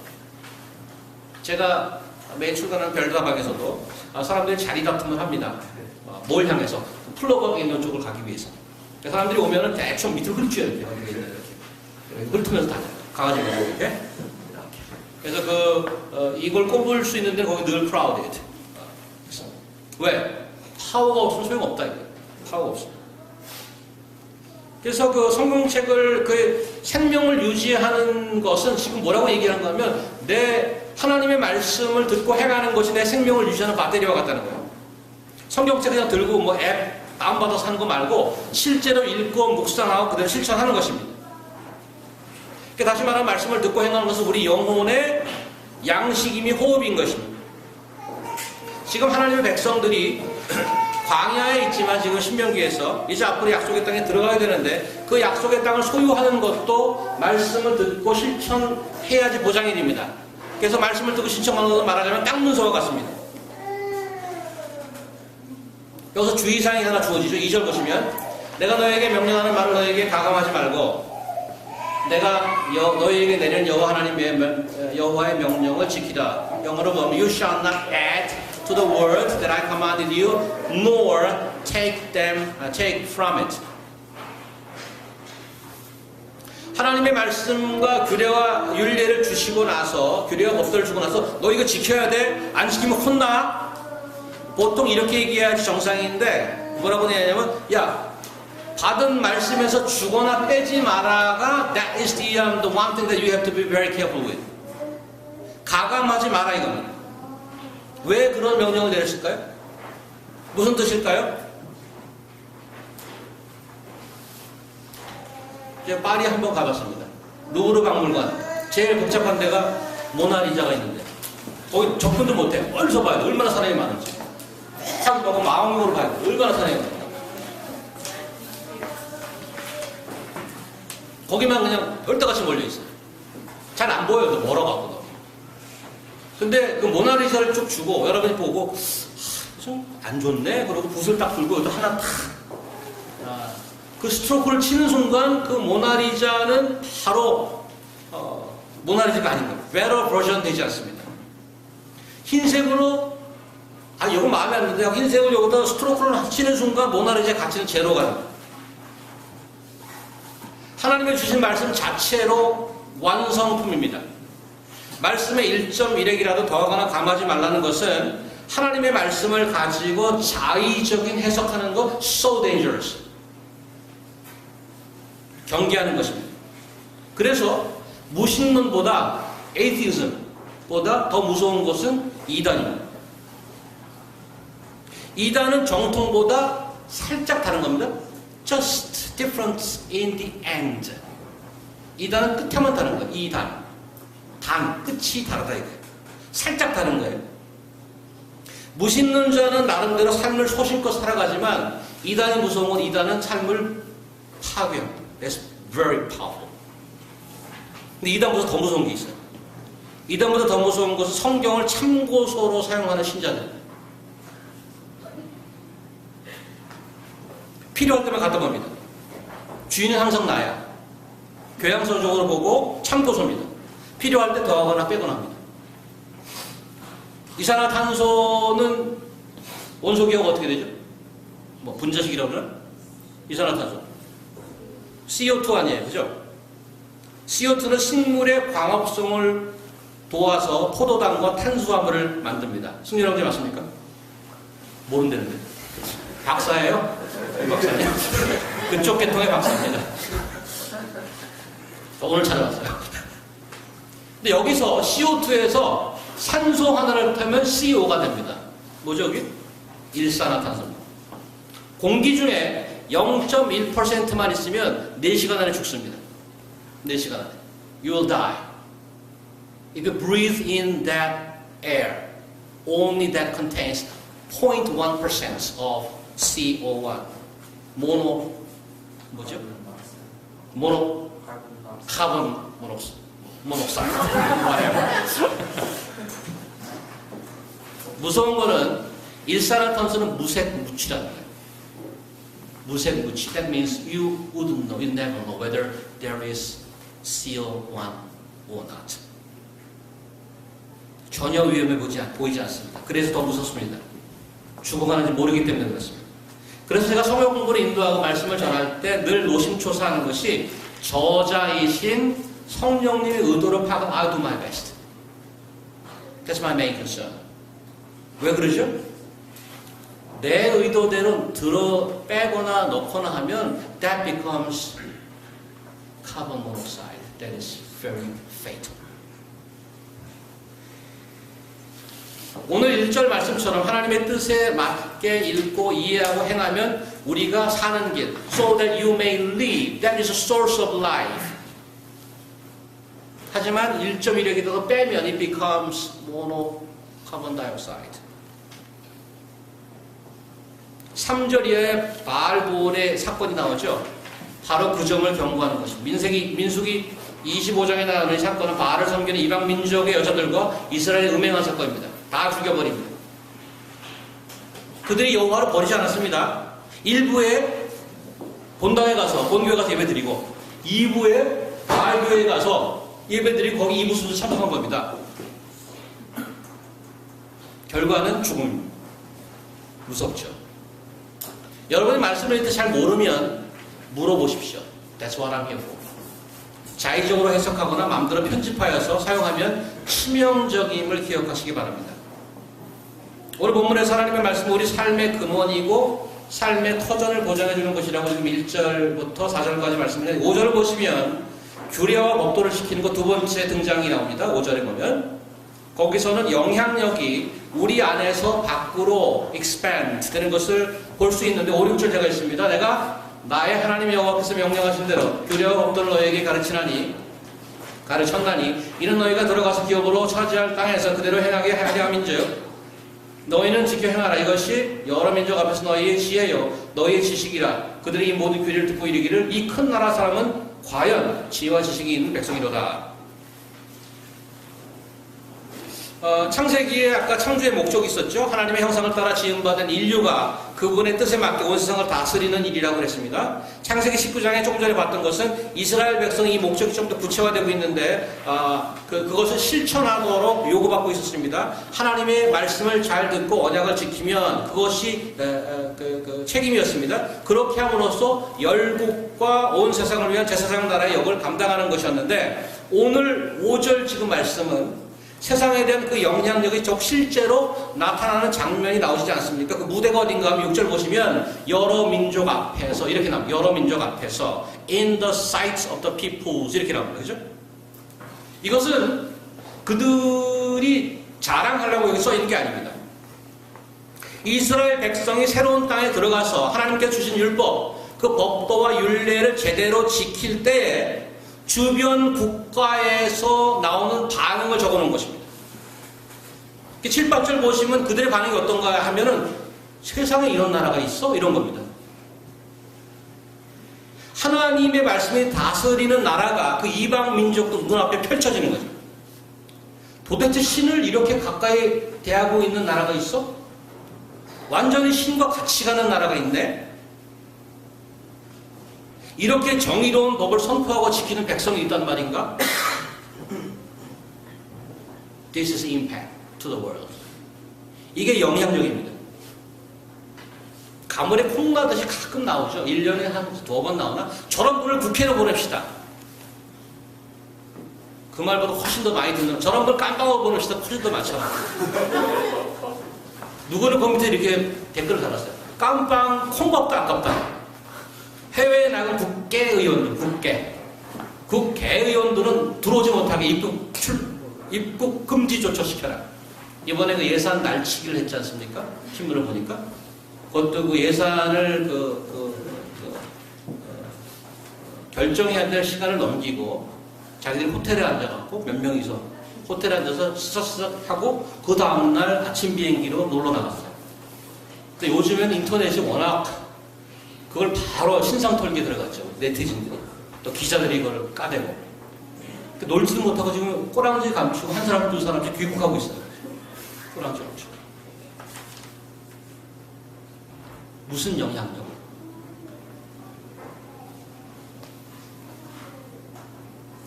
제가 매일 출근하는 별다방에서도 사람들이 자리 다툼을 합니다. 뭘 향해서? 플러그가 있는 쪽을 가기 위해서. 사람들이 오면은 대충 밑으로 훑어야 돼요. 이렇게 훑으면서 다녀요. 강아지가 이렇게. 그래서 이걸 꼽을 수 있는데 거기 늘 crowded. 왜? 파워가 없으면 소용없다 이거예요. 파워가 없으면. 그래서 그 성경책을 그 생명을 유지하는 것은 지금 뭐라고 얘기하는 거냐면 내 하나님의 말씀을 듣고 행하는 것이 내 생명을 유지하는 배터리와 같다는 거예요. 성경책 그냥 들고 뭐 앱 다운받아서 하는 거 말고 실제로 읽고 묵상하고 그대로 실천하는 것입니다. 그러니까 다시 말하면 말씀을 듣고 행하는 것은 우리 영혼의 양식임이 호흡인 것입니다. 지금 하나님의 백성들이 광야에 있지만 지금 신명기에서 이제 앞으로 약속의 땅에 들어가야 되는데 그 약속의 땅을 소유하는 것도 말씀을 듣고 실천해야지 보장이 됩니다. 그래서 말씀을 듣고 실천하는 것을 말하자면 땅 문서와 같습니다. 여기서 주의사항이 하나 주어지죠. 2절 보시면 내가 너에게 명령하는 말을 너에게 가감하지 말고 내가 너희에게 내리는 여호와의 명령을 지키라. 영어로 보면 You shall not add to the word that I commanded you, nor take from it. 하나님의 말씀과 규례와 율례를 주시고 나서 규례와 법도를 주고 나서 너 이거 지켜야 돼. 안 지키면 혼나. 보통 이렇게 얘기해야지 정상인데 뭐라고 하냐면 야 받은 말씀에서 주거나 빼지 마라가 that is the one thing that you have to be very careful with. 가감하지 마라 이겁니다. 왜 그런 명령을 내렸을까요? 무슨 뜻일까요? 제가 파리 한번 가봤습니다. 루브르 박물관 제일 복잡한 데가 모나리자가 있는데 거기 접근도 못해. 멀리서 봐야 돼. 얼마나 사람이 많은지. 참 보고 마음으로 봐야 돼. 얼마나 사람이 많은지. 거기만 그냥 열대같이 몰려있어요. 잘 안 보여요. 멀어갖고. 근데 그 모나리자를 쭉 주고 여러분이 보고 좀 안 좋네. 그러고 붓을 딱 들고 또 하나 탁. 그 스트로크를 치는 순간 그 모나리자는 바로 모나리자가 아닌 거예요. better version 되지 않습니다. 흰색으로 이거 마음에 안 드는데 흰색으로 여기다 스트로크를 치는 순간 모나리자의 가치는 제로가 됩니다. 하나님의 주신 말씀 자체로 완성품입니다. 말씀의 1.1핵이라도 더하거나 감하지 말라는 것은 하나님의 말씀을 가지고 자의적인 해석하는 것 so dangerous. 경계하는 것입니다. 그래서 무신론보다 atheism보다 더 무서운 것은 이단입니다. 이단은 정통보다 살짝 다른 겁니다. Just difference in the end. 이단은 끝에만 다른 거예요. 이단. 끝이 다르다 이거예요. 살짝 다른 거예요. 무신론자는 나름대로 삶을 소신껏 살아가지만 이단이 무서운 건 이단은 삶을 파괴합니다. That's very powerful. 근데 이단보다 더 무서운 게 있어요. 이단보다 더 무서운 것은 성경을 참고서로 사용하는 신자들. 필요할 때만 갖다 봅니다. 주인은 항상 나야. 교양서적으로 보고 참고서입니다. 필요할 때 더하거나 빼거나 합니다. 이산화탄소는 원소기호가 어떻게 되죠? 분자식이라고 그러나? 이산화탄소. CO2 아니에요. 그죠? CO2는 식물의 광합성을 도와서 포도당과 탄수화물을 만듭니다. 승리라고 맞습니까? 모른다는데. 박사예요? 박사님. 그쪽 계통의 박사입니다. 오늘 찾아왔어요. 근데 여기서 CO2에서 산소 하나를 타면 CO가 됩니다. 뭐죠 여기? 일산화탄소입니다. 공기 중에 0.1%만 있으면 4시간 안에 죽습니다. 4시간 안에. You will die. If you breathe in that air, only that contains 0.1% of CO1. 카본 모노옥사이드. 무서운 거는 일산화탄소는 무색무취라는 거예요. 무색무취. That means you wouldn't know, you never know whether there is CO1 or not. 전혀 위험해 보이지 않습니다. 그래서 더 무섭습니다. 죽어가는지 모르기 때문에 그렇습니다. 그래서 제가 성경 공부를 인도하고 말씀을 전할 때 늘 노심초사하는 것이 저자이신 성령님의 의도를 파악한 I'll do my best. That's my main concern. 왜 그러죠? 내 의도대로 빼거나 넣거나 하면 that becomes carbon monoxide. That is very fatal. 오늘 1절 말씀처럼 하나님의 뜻에 맞게 읽고 이해하고 행하면 우리가 사는 길 So that you may live. That is a source of life. 하지만 1.1여기다가 빼면 it becomes monocarbon dioxide. 3절 이하에 바알볼의 사건이 나오죠. 바로 그 점을 경고하는 것입니다. 민수기 25장에 나오는 이 사건은 바알을 섬기는 이방 민족의 여자들과 이스라엘의 음행한 사건입니다. 다 죽여버립니다. 그들이 여호와를 버리지 않았습니다. 일부에 본당에 가서 본교회 가서 예배드리고 2부에 바알교회에 가서 예배드리고 거기 2부 순서 참석한 겁니다. 결과는 죽음. 무섭죠. 여러분이 말씀을 듣고 잘 모르면 물어보십시오. That's what I'm here for. 자의적으로 해석하거나 마음대로 편집하여서 사용하면 치명적임을 기억하시기 바랍니다. 오늘 본문에서 하나님의 말씀은 우리 삶의 근원이고 삶의 터전을 보장해주는 것이라고 지금 1절부터 4절까지 말씀드렸는데 5절을 보시면 규례와 법도를 지키는 것 두 번째 등장이 나옵니다. 5절에 보면 거기서는 영향력이 우리 안에서 밖으로 expand 되는 것을 볼 수 있는데 5, 6절 제가 있습니다. 내가 나의 하나님 여호와께서 명령하신 대로 규례와 법도를 너희에게 가르쳤나니 이는 너희가 들어가서 기업으로 차지할 땅에서 그대로 행하게 하려 함인즉 너희는 지켜 행하라. 이것이 여러 민족 앞에서 너희의 지혜요 너희의 지식이라. 그들이 이 모든 규례를 듣고 이르기를 이 큰 나라 사람은 과연 지혜와 지식이 있는 백성이로다. 창세기에 아까 창조의 목적이 있었죠. 하나님의 형상을 따라 지음받은 인류가 그분의 뜻에 맞게 온 세상을 다스리는 일이라고 그랬습니다. 창세기 19장에 조금 전에 봤던 것은 이스라엘 백성이 이 목적이 좀 더 구체화되고 있는데 그것을 실천하도록 요구받고 있었습니다. 하나님의 말씀을 잘 듣고 언약을 지키면 그것이 책임이었습니다. 그렇게 함으로써 열국과 온 세상을 위한 제사장 나라의 역을 감당하는 것이었는데 오늘 5절 지금 말씀은 세상에 대한 그 영향력이 실제로 나타나는 장면이 나오시지 않습니까? 그 무대가 어딘가 하면 6절 보시면 여러 민족 앞에서 이렇게 나옵니다. 여러 민족 앞에서 in the sight of the peoples 이렇게 나옵니다. 그죠? 이것은 그들이 자랑하려고 여기 써 있는 게 아닙니다. 이스라엘 백성이 새로운 땅에 들어가서 하나님께 주신 율법, 그 법도와 율례를 제대로 지킬 때에 주변 국가에서 나오는 반응을 적어놓은 것입니다. 7, 8절 보시면 그들의 반응이 어떤가 하면은 세상에 이런 나라가 있어? 이런 겁니다. 하나님의 말씀이 다스리는 나라가 그 이방 민족도 눈앞에 펼쳐지는 거죠. 도대체 신을 이렇게 가까이 대하고 있는 나라가 있어? 완전히 신과 같이 가는 나라가 있네? 이렇게 정의로운 법을 선포하고 지키는 백성이 있단 말인가? This is impact to the world. 이게 영향력입니다. 가물에 콩 나듯이 가끔 나오죠. 1년에 한 2번 나오나? 저런 분을 국회로 보냅시다. 그 말보다 훨씬 더 많이 듣는 저런 분 깜빵으로 보냅시다. 훨씬 더 많잖아. 누구는 그 밑에 이렇게 댓글을 달았어요. 깜빵 콩밥도 아깝다. 해외에 나간 국회의원들은 들어오지 못하게 입국 금지 조처시켜라. 이번에 그 예산 날치기를 했지 않습니까? 신문을 보니까 그것도 그 예산을 결정해야 될 시간을 넘기고 자기들이 호텔에 앉아갖고 몇 명이서 호텔에 앉아서 스스럭 하고 그 다음날 아침 비행기로 놀러 나갔어요. 근데 요즘에는 인터넷이 워낙 그걸 바로 신상 털기에 들어갔죠. 네티즌들이. 또 기자들이 이걸 까대고. 놀지도 못하고 지금 꼬랑지 감추고 한 사람 두 사람씩 귀국하고 있어요. 꼬랑지 감추고. 무슨 영향력?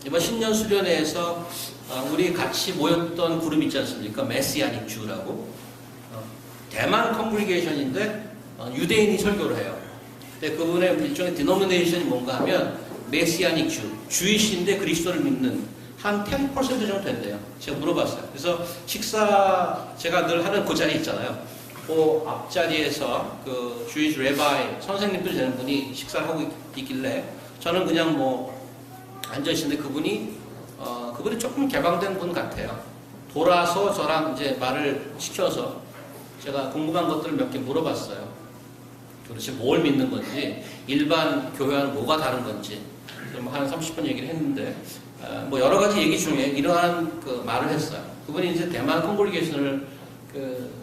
이번 신년 수련회에서 우리 같이 모였던 그룹 있지 않습니까? 메시아닉 주라고. 대만 컨그리게이션인데 유대인이 설교를 해요. 근데 그분의 일종의 디노미네이션이 뭔가 하면 메시아닉 주, 주이신데 그리스도를 믿는 한 10% 정도 된대요. 제가 물어봤어요. 그래서 식사 제가 늘 하는 그 자리 있잖아요. 그 앞자리에서 그 주이시 레바이 선생님도 되는 분이 식사를 하고 있길래 저는 그냥 뭐 앉아있는데 그분이 조금 개방된 분 같아요. 돌아서 저랑 이제 말을 시켜서 제가 궁금한 것들을 몇 개 물어봤어요. 도대체 뭘 믿는 건지, 일반 교회와는 뭐가 다른 건지, 한 30분 얘기를 했는데, 뭐 여러 가지 얘기 중에 이러한 그 말을 했어요. 그분이 이제 대만 컨그리게이션을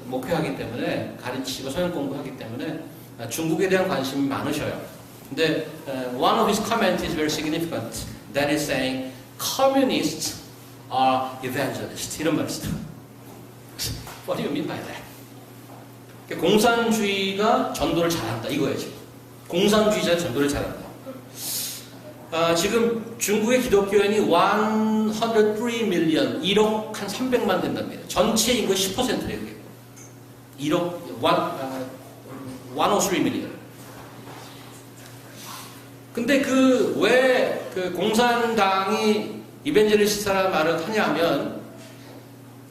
목회하기 때문에, 가르치고 성경 공부하기 때문에 중국에 대한 관심이 많으셔요. 근데 one of his comments is very significant. That is saying, communists are evangelists. 이런 말을 써요. What do you mean by that? 공산주의가 전도를 잘한다. 이거예요, 지금. 공산주의자는 전도를 잘한다. 지금 중국의 기독교인이 103 million, 1억 한 300만 된답니다. 전체 인구의 10%래요, 그게. 1억, 103 million. 근데 왜 공산당이 이벤젤리스트라는 말을 하냐면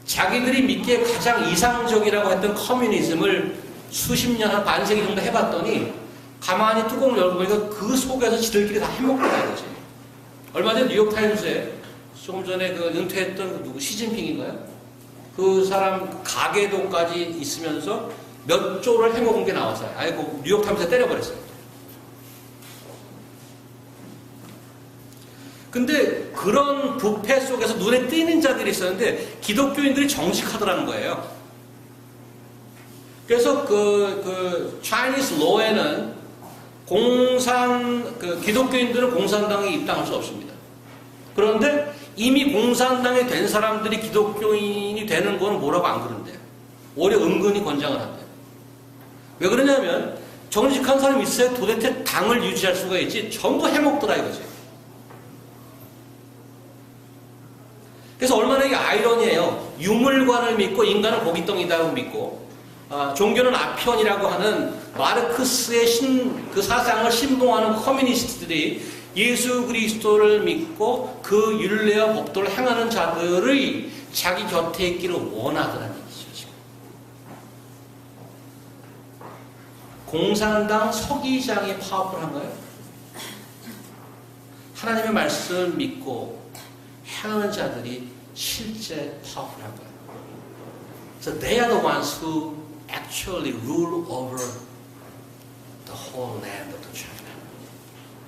자기들이 믿기에 가장 이상적이라고 했던 커뮤니즘을 수십 년, 한 반세기 정도 해봤더니 가만히 뚜껑을 열고 보니까 그 속에서 지들끼리 다 해먹더라 이거지. 얼마 전에 뉴욕타임스에 조금 전에 그 은퇴했던 누구 시진핑인가요? 그 사람 가계도까지 있으면서 몇 조를 해먹은 게 나왔어요. 아이고 뉴욕타임스에 때려버렸어요. 근데 그런 부패 속에서 눈에 띄는 자들이 있었는데 기독교인들이 정직하더라는 거예요. 그래서 그 Chinese law에는 기독교인들은 공산당에 입당할 수 없습니다. 그런데 이미 공산당이 된 사람들이 기독교인이 되는 건 뭐라고 안 그런대요. 오히려 은근히 권장을 한대요. 왜 그러냐면 정직한 사람이 있어야 도대체 당을 유지할 수가 있지 전부 해먹더라 이거지. 그래서 얼마나 이게 아이러니해요. 유물관을 믿고 인간은 고깃덩이다고 믿고 종교는 아편이라고 하는 마르크스의 그 사상을 신봉하는 커뮤니스트들이 예수 그리스도를 믿고 그 율례와 법도를 행하는 자들의 자기 곁에 있기를 원하더라는 얘기죠. 지금. 공산당 서기장이 파워풀한가요? 하나님의 말씀을 믿고 행하는 자들이 실제 파워풀한 거예요. So they are the ones who actually rule over the whole land of China.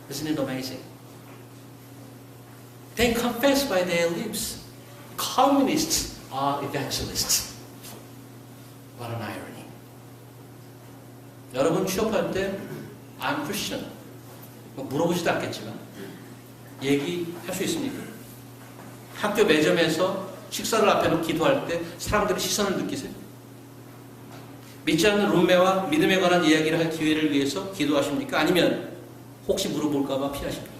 Isn't it amazing? They confess by their lips. Communists are evangelists. What an irony. 여러분 취업할 때 I'm Christian. 물어보지도 않겠지만 얘기할 수 있습니까? 학교 매점에서 식사를 앞에 놓고 기도할 때 사람들의 시선을 느끼세요? 믿지 않는 룸메와 믿음에 관한 이야기를 할 기회를 위해서 기도하십니까? 아니면 혹시 물어볼까봐 피하십니까?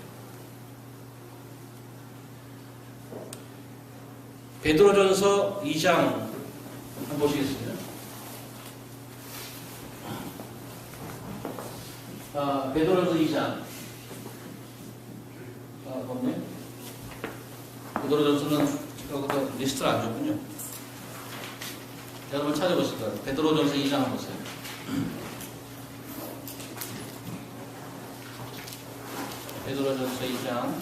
베드로전서 2장 한번 보시겠습니다. 베드로전서 2장 보면 베드로전서는 여기다 리스트를 안 줬군요. 여러분 찾아보실 거예요. 베드로전서 2장 한번 보세요. 베드로전서 2장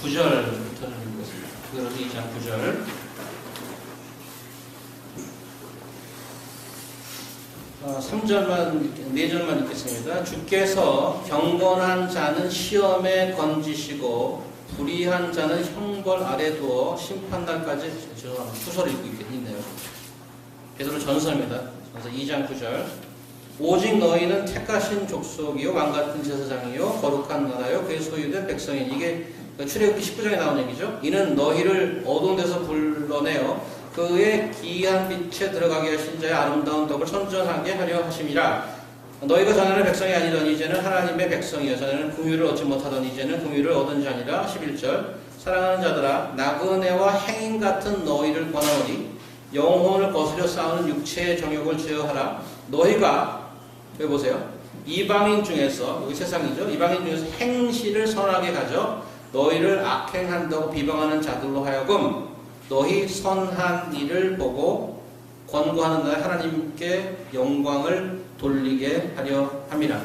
9절부터 읽겠습니다. 베드로전서 2장 9절. 3절만, 4절만 읽겠습니다. 주께서 경건한 자는 시험에 건지시고 불의한 자는 형벌 아래 두어 심판날까지, 죄송합니다. 후서를 읽고 있네요. 베드로 전서입니다. 전서 2장 9절. 오직 너희는 택하신 족속이요 왕같은 제사장이요 거룩한 나라요 그의 소유된 백성인. 이게 출애굽기 19장에 나온 얘기죠. 이는 너희를 어두운 데서 불러내어 그의 기이한 빛에 들어가게 하신 자의 아름다운 덕을 선전하게 하려 하심이라. 너희가 전에는 백성이 아니더니 이제는 하나님의 백성이여 전에는 긍휼을 얻지 못하더니 이제는 긍휼을 얻은 자니라. 11절. 사랑하는 자들아 나그네와 행인 같은 너희를 권하오니 영혼을 거스려 싸우는 육체의 정욕을 제어하라. 너희가 여기 보세요. 이방인 중에서, 여기 세상이죠. 이방인 중에서 행실을 선하게 가져 너희를 악행한다고 비방하는 자들로 하여금 너희 선한 일을 보고 권고하는 날 하나님께 영광을 돌리게 하려 함이라.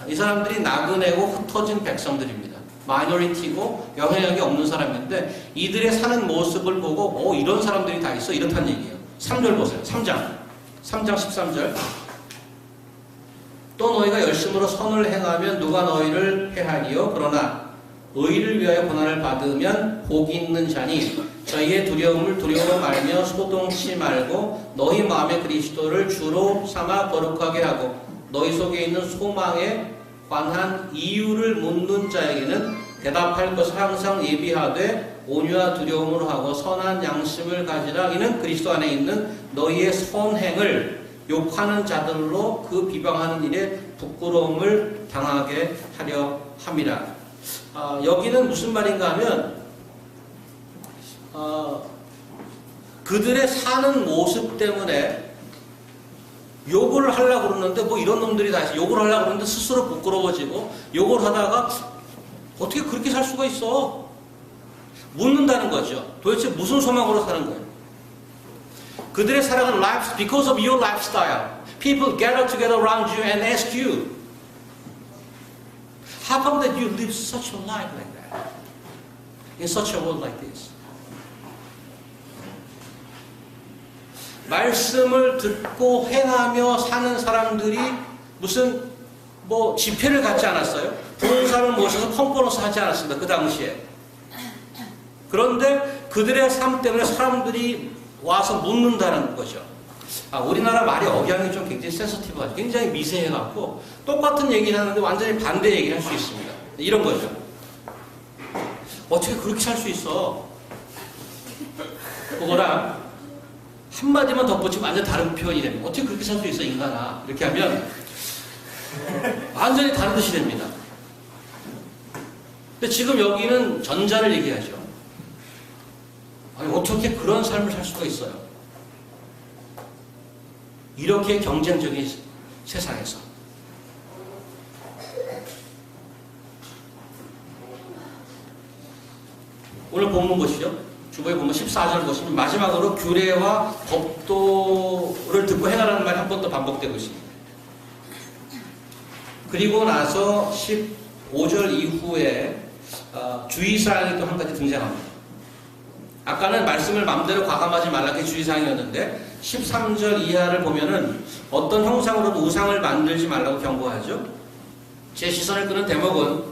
이 사람들이 나그네고 흩어진 백성들입니다. 마이너리티고 영향력이 없는 사람인데 이들의 사는 모습을 보고 이런 사람들이 다 있어 이렇다는 얘기예요. 3절 보세요. 3장 13절. 또 너희가 열심으로 선을 행하면 누가 너희를 해하리요? 그러나 의를 위하여 고난을 받으면 복이 있는 자니 저희의 두려움을 두려워 말며 소동치 말고 너희 마음에 그리스도를 주로 삼아 거룩하게 하고 너희 속에 있는 소망에 관한 이유를 묻는 자에게는 대답할 것을 항상 예비하되 온유와 두려움으로 하고 선한 양심을 가지라. 이는 그리스도 안에 있는 너희의 선행을 욕하는 자들로 그 비방하는 일에 부끄러움을 당하게 하려 함이라. 여기는 무슨 말인가 하면 그들의 사는 모습 때문에 욕을 하려고 그러는데 이런 놈들이 다 있어. 욕을 하려고 그러는데 스스로 부끄러워지고 욕을 하다가 어떻게 그렇게 살 수가 있어? 묻는다는 거죠. 도대체 무슨 소망으로 사는 거예요? 그들의 살아가는 life, because of your lifestyle, people gather together around you and ask you, how come that you live such a life like that? In such a world like this? 말씀을 듣고 행하며 사는 사람들이 무슨 집회를 갖지 않았어요? 부흥사를 모셔서 컨퍼런스 하지 않았습니다. 그 당시에. 그런데 그들의 삶 때문에 사람들이 와서 묻는다는 거죠. 우리나라 말이 억양이 좀 굉장히 센서티브하죠. 굉장히 미세해갖고 똑같은 얘기를 하는데 완전히 반대 얘기를 할 수 있습니다. 이런 거죠. 어떻게 그렇게 살 수 있어? 그거랑 한마디만 덧붙이면 완전 다른 표현이 됩니다. 어떻게 그렇게 살 수 있어 인간아? 이렇게 하면 완전히 다른 뜻이 됩니다. 근데 지금 여기는 전자를 얘기하죠. 아니, 어떻게 그런 삶을 살 수가 있어요? 이렇게 경쟁적인 세상에서. 오늘 본문 보시죠. 주보에 보면 14절 보시면 마지막으로 규례와 법도를 듣고 행하라는 말이 한 번 더 반복되고 있습니다. 그리고 나서 15절 이후에 주의사항이 또 한 가지 등장합니다. 아까는 말씀을 마음대로 과감하지 말라 게 주의사항이었는데 13절 이하를 보면은 어떤 형상으로도 우상을 만들지 말라고 경고하죠. 제 시선을 끄는 대목은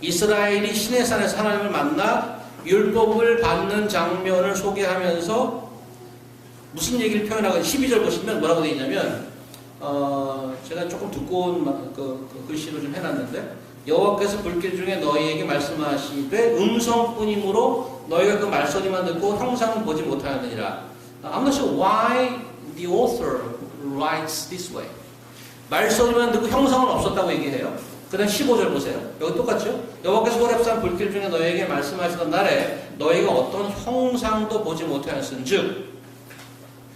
이스라엘이 시내산에서 하나님을 만나 율법을 받는 장면을 소개하면서 무슨 얘기를 표현하고 12절 보시면 뭐라고 되어 있냐면 제가 조금 두꺼운 그 글씨로 좀 해놨는데 여호와께서 불길 중에 너희에게 말씀하시되 음성뿐이므로 너희가 그 말소리만 듣고 형상을 보지 못하느니라. I'm not sure why the author writes this way. 말소리만 듣고 형상은 없었다고 얘기해요. 그 다음 15절 보세요. 여기 똑같죠? 여호와께서 호렙산 불길 중에 너희에게 말씀하시던 날에 너희가 어떤 형상도 보지 못하였은즉.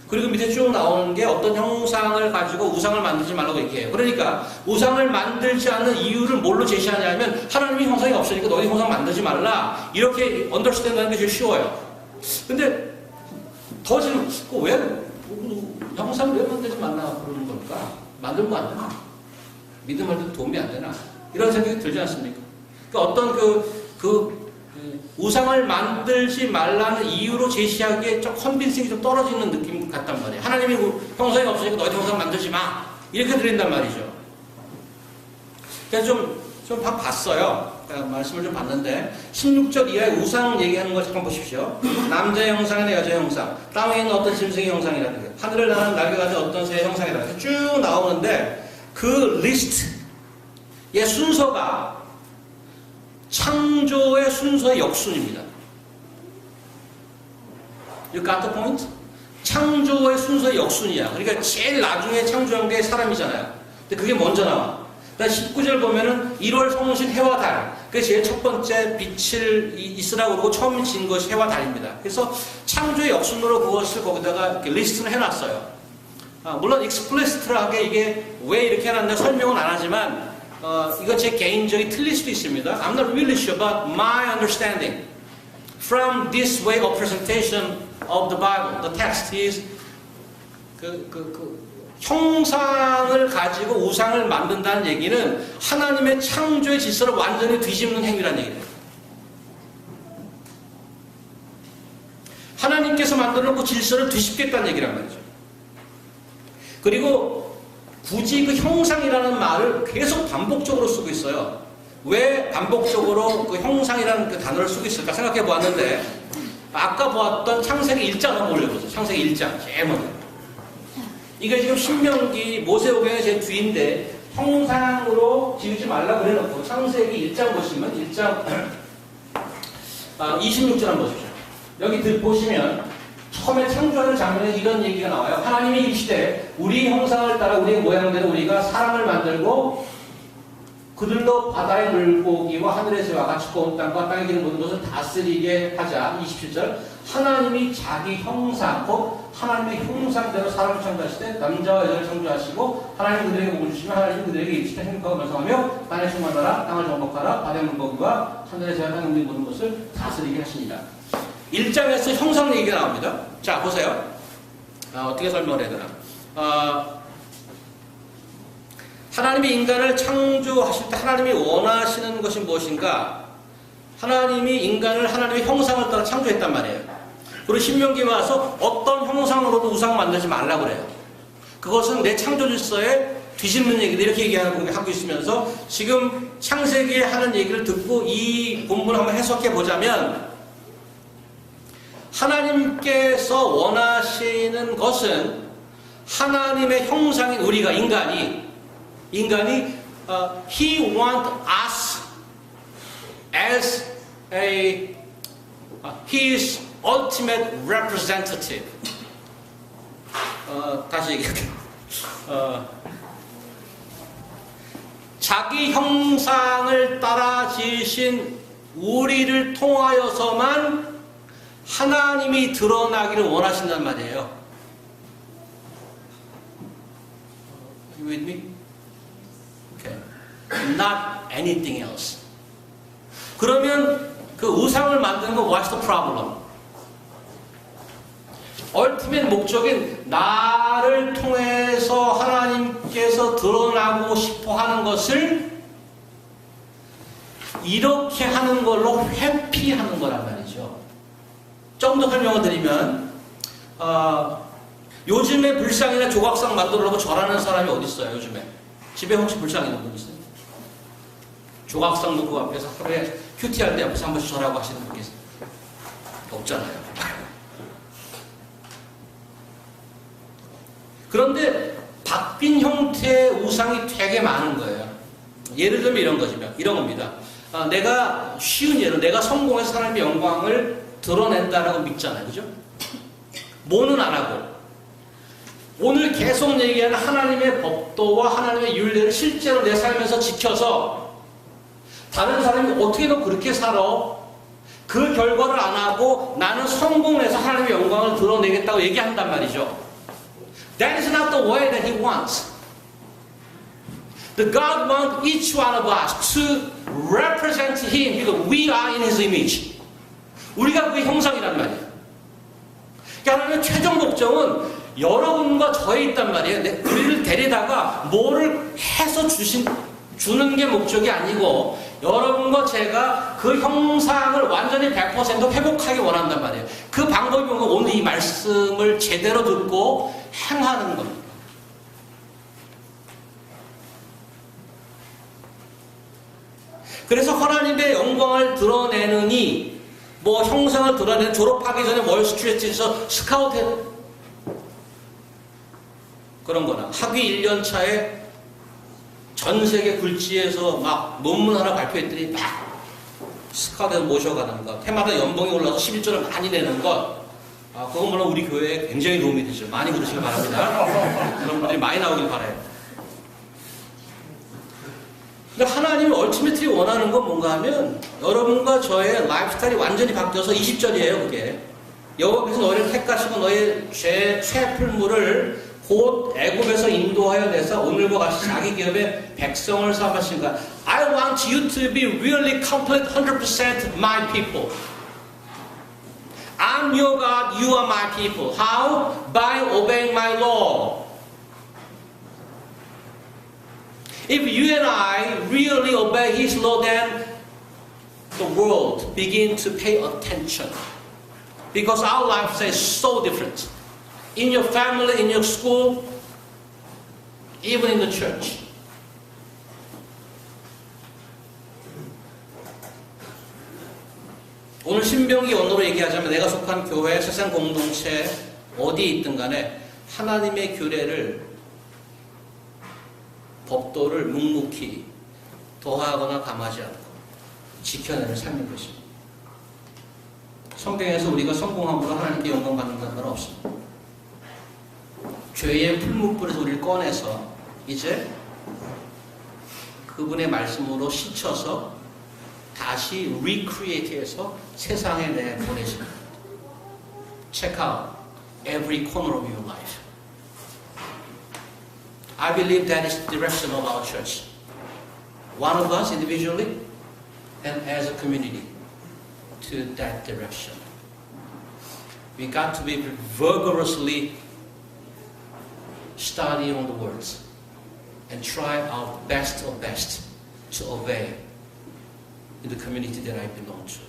그리고 밑에 쭉 나오는 게 어떤 형상을 가지고 우상을 만들지 말라고 얘기해요. 그러니까 우상을 만들지 않는 이유를 뭘로 제시하냐면 하나님이 형상이 없으니까 너희 형상 만들지 말라. 이렇게 언더스탠드 하는 게 제일 쉬워요. 근데 더 지금 왜 형상을 왜 만들지 말라 그러는 걸까? 만들면 안 되나? 믿음할 때 도움이 안 되나? 이런 생각이 들지 않습니까? 그러니까 어떤 우상을 만들지 말라는 이유로 제시하기에 좀 컨빈싱이 좀 떨어지는 느낌 같단 말이에요. 하나님이 형상이 없으니까 너희들 형상 만들지 마. 이렇게 드린단 말이죠. 그래서 좀 봤어요. 말씀을 좀 봤는데 16절 이하의 우상 얘기하는 걸 잠깐 보십시오. 남자의 형상이나 여자의 형상, 땅에 있는 어떤 짐승의 형상이라든가 하늘을 나는 날개 가진 어떤 새의 형상이라든가 쭉 나오는데 그 리스트의 순서가 창조의 순서의 역순입니다. You got the point? 창조의 순서의 역순이야. 그러니까 제일 나중에 창조한 게 사람이잖아요. 근데 그게 먼저 나와. 19절 보면은 1월 성신 해와 달. 그게 제일 첫 번째 빛을 있으라고 그러고 처음 지은 것이 해와 달입니다. 그래서 창조의 역순으로 그것을 거기다가 이렇게 리스트를 해놨어요. 물론 explicit하게 이게 왜 이렇게 해놨나 설명은 안 하지만 이건 제 개인적인 틀릴 수도 있습니다. I'm not really sure, but my understanding from this way of presentation of the Bible, the text is 형상을 가지고 우상을 만든다는 얘기는 하나님의 창조의 질서를 완전히 뒤집는 행위라는 얘기예요. 하나님께서 만들어놓고 질서를 뒤집겠다는 얘기란 말이죠. 그리고 굳이 그 형상이라는 말을 계속 반복적으로 쓰고 있어요. 왜 반복적으로 그 형상이라는 그 단어를 쓰고 있을까 생각해 보았는데 아까 보았던 창세기 1장 한번 올려보세요. 창세기 1장 제일 먼저. 이게 지금 신명기 모세오경의 제 뒤인데 형상으로 지우지 말라고 그래놓고 창세기 1장 보시면 1장 26절 한번 보십시오. 여기 보시면 처음에 창조하는 장면에 이런 얘기가 나와요. 하나님이 이르시되 우리 형상을 따라 우리의 모양대로 우리가 사람을 만들고 그들로 바다의 물고기와 하늘의 새와 같이 온 땅과 땅에 기는 모든 것을 다스리게 하자. 27절 하나님이 자기 형상 곧 하나님의 형상대로 사람을 창조하시되 남자와 여자를 창조하시고 하나님 그들에게 복을 주시며 하나님 그들에게 이르시되 행복하고 번성하며 땅에 충만하라 땅을 정복하라 바다의 물고기와 하늘의 새와 땅에 있는 모든 것을 다스리게 하시니라. 1장에서 형상 얘기가 나옵니다. 자 보세요. 어떻게 설명을 해야 되나. 하나님이 인간을 창조하실 때 하나님이 원하시는 것이 무엇인가? 하나님이 인간을 하나님의 형상을 따라 창조했단 말이에요. 그리고 신명기에 와서 어떤 형상으로도 우상 만들지 말라고 그래요. 그것은 내 창조 질서에 뒤집는 얘기다 이렇게 얘기하고 있으면서 지금 창세기에 하는 얘기를 듣고 이 본문을 한번 해석해 보자면 하나님께서 원하시는 것은 하나님의 형상인 우리가 인간이 He wants us as His ultimate representative. 다시 얘기할게요. 자기 형상을 따라 지으신 우리를 통하여서만 하나님이 드러나기를 원하신단 말이에요. You with me? Okay. Not anything else. 그러면 그 우상을 만드는 건 what's the problem? 얼티밋 목적인 나를 통해서 하나님께서 드러나고 싶어 하는 것을 이렇게 하는 걸로 회피하는 거란 말이죠. 좀 더 설명을 드리면 요즘에 불상이나 조각상 만들려고 절하는 사람이 어디 있어요? 요즘에 집에 혹시 불상 있는 분 있어요? 조각상 놓고 앞에서 하루에 큐티할 때 앞에서 한 번씩 절하고 하시는 분 계세요? 없잖아요. 그런데 바뀐 형태의 우상이 되게 많은 거예요. 예를 들면 이런 겁니다. 내가 쉬운 예로 내가 성공해서 하나님의 영광을 드러낸다라고 믿잖아요. 그죠? 뭐는 안 하고 오늘 계속 얘기하는 하나님의 법도와 하나님의 율례를 실제로 내 삶에서 지켜서 다른 사람이 어떻게 너 그렇게 살아? 그 결과를 안 하고 나는 성공해서 하나님의 영광을 드러내겠다고 얘기한단 말이죠. That is not the way that He wants. The God wants each one of us to represent Him because we are in His image. 우리가 그의 형상이란 말이에요. 그러니까 하나님의 최종 목적은 여러분과 저에 있단 말이에요. 우리를 데리다가 뭐를 해서 주는 게 목적이 아니고 여러분과 제가 그 형상을 완전히 100% 회복하기 원한단 말이에요. 그 방법이 뭔가 오늘 이 말씀을 제대로 듣고 행하는 겁니다. 그래서 하나님의 영광을 드러내느니 뭐 형상을 드러내는 졸업하기 전에 월스트리트에서 스카우트 그런 거나 학위 1년 차에 전 세계 굴지에서 막 논문 하나 발표했더니 막 스카우트에서 모셔가는 것, 해마다 연봉이 올라서 11조를 많이 내는 것, 그건 물론 우리 교회에 굉장히 도움이 되죠. 많이 그러시길 바랍니다. 그런 분들이 많이 나오길 바라요. 근데 하나님이 얼티메트리 원하는 건 뭔가 하면 여러분과 저의 라이프스타일이 완전히 바뀌어서 20절이에요. 그게 여호와께서 너희를 택하시고 너희의 죄풀물을 곧 애굽에서 인도하여 내서 오늘과 같이 자기 기업의 백성을 삼으신가. I want you to be really complete 100% my people. I'm your God, you are my people. How? By obeying my law. If you and I really obey His law, then the world begin to pay attention. Because our lives are so different. In your family, in your school, even in the church. 오늘 신명기 언어로 얘기하자면 내가 속한 교회, 세상 공동체 어디에 있든 간에 하나님의 규례를 법도를 묵묵히 더하거나 감하지 않고 지켜내는 삶인 것입니다. 성경에서 우리가 성공함으로 하나님께 영광 받는다는 건 없습니다. 죄의 풀무불에서 우리를 꺼내서 이제 그분의 말씀으로 씻혀서 다시 recreate해서 세상에 내보내십니다. Check out every corner of your life. I believe that is the direction of our church. One of us individually and as a community to that direction. We got to be vigorously studying the words and try our best of best to obey in the community that I belong to.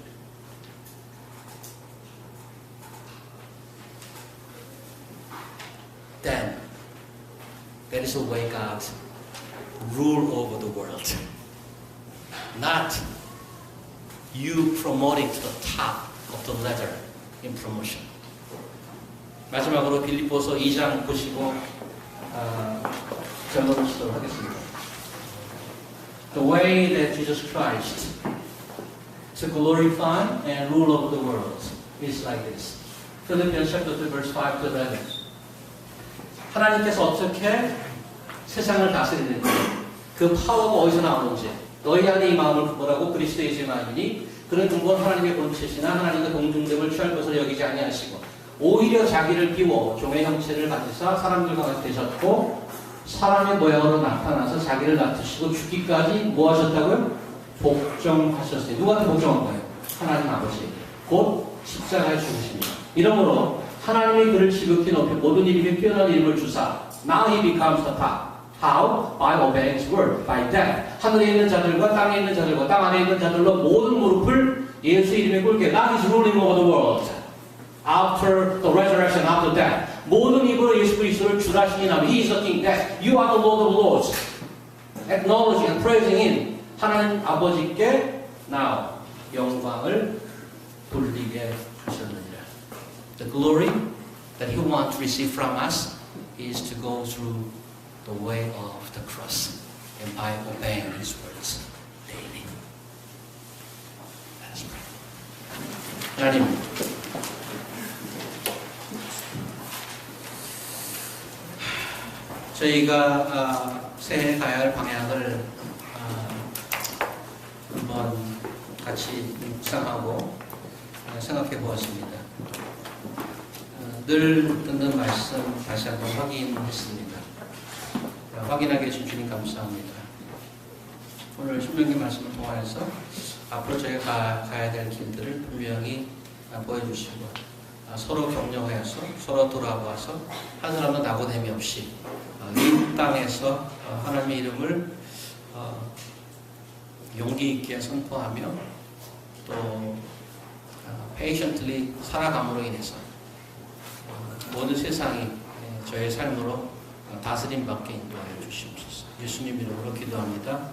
Then that is the way God rule over the world. Not you promoting to the top of the ladder in promotion. 마지막으로 빌립보서 2장 보시고 적어보시도록 하겠습니다. The way that Jesus Christ to glorify and rule over the world is like this. Philippians chapter 2 verse 5 to 11. 하나님께서 어떻게 세상을 다스리는지 그 파워가 어디서 나오는지 너희 안에 이 마음을 구별하고 그리스도의 죄 마음이니 그는 근본 하나님의 본체시나 하나님과 동등됨을 취할 것으로 여기지 아니하시고 오히려 자기를 비워 종의 형체를 가지사 사람들과 같이 되셨고 사람의 모양으로 나타나서 자기를 낮추시고 죽기까지 뭐 하셨다고요? 복종하셨어요. 누구한테 복종한 거예요? 하나님 아버지. 곧 십자가에 죽으십니다. 이러므로 하나님의 그를 지극히 높여 모든 이름에 뛰어난 이름을 주사 Now he becomes the top. How? By obeying his word. By that. 하늘에 있는 자들과 땅에 있는 자들과 땅 안에 있는 자들로 모든 무릎을 예수 이름에 꿇게. Now he's ruling over the world. After the resurrection, after that. 모든 입으로 예수 그리스도를 주라 시인하며 He is the King. That you are the Lord of Lords. Acknowledging and praising Him. 하나님 아버지께 now 영광을 돌리게 하셨느니라. The glory that He wants to receive from us is to go through the way of the cross and by obeying His words daily. Let us pray. 하나님, 저희가 새해 가야 할 방향을 한번 같이 묵상하고 생각해 보았습니다. 늘 듣는 말씀 다시 한번 확인했습니다. 확인하게 해주신 주님 감사합니다. 오늘 신명기 말씀을 통하여서 앞으로 저희가 가야 될 길들을 분명히 보여주시고 서로 격려해서 서로 돌아와서 한 사람도 낙오됨이 없이 이 땅에서 하나님의 이름을 용기 있게 선포하며 또 patiently 살아감으로 인해서 모든 세상이 저의 삶으로 다스림 받게 인도하여 주시옵소서. 예수님 이름으로 기도합니다.